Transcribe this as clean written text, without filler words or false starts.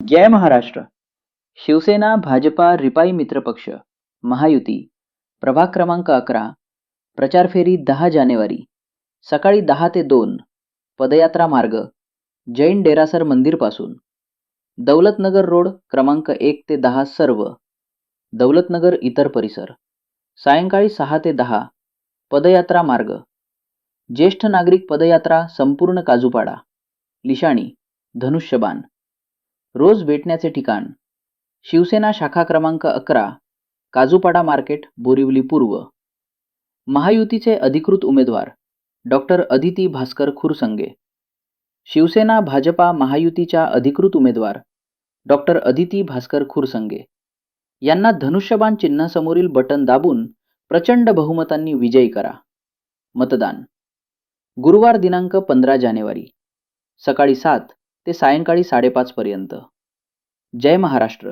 जय महाराष्ट्र. शिवसेना, भाजपा, रिपाई मित्रपक्ष, महायुती, प्रभाग क्रमांक 11, प्रचार फेरी 10 जानेवारी, सकाळी 10 ते 2, पदयात्रा मार्ग, जैन डेरासर मंदिरपासून, दौलतनगर रोड क्रमांक 1 ते 10 सर्व, दौलतनगर इतर परिसर, सायंकाळी 6 ते 10, पदयात्रा मार्ग, ज्येष्ठ नागरिक पदयात्रा संपूर्ण काजूपाडा, लिशाणी, धनुष्यबाण. रोज भेटण्याचे ठिकाण: शिवसेना शाखा क्रमांक 11, काजूपाडा मार्केट, बोरिवली पूर्व. महायुतीचे अधिकृत उमेदवार डॉक्टर अदिती भास्कर खुरसंगे. शिवसेना, भाजपा, महायुतीच्या अधिकृत उमेदवार डॉक्टर अदिती भास्कर खुरसंगे यांना धनुष्यबाण चिन्हासमोरील बटन दाबून प्रचंड बहुमतांनी विजयी करा. मतदान गुरुवार दिनांक 15 जानेवारी, सकाळी 7 ते सायंकाळी 5:30 पर्यंत. जय महाराष्ट्र.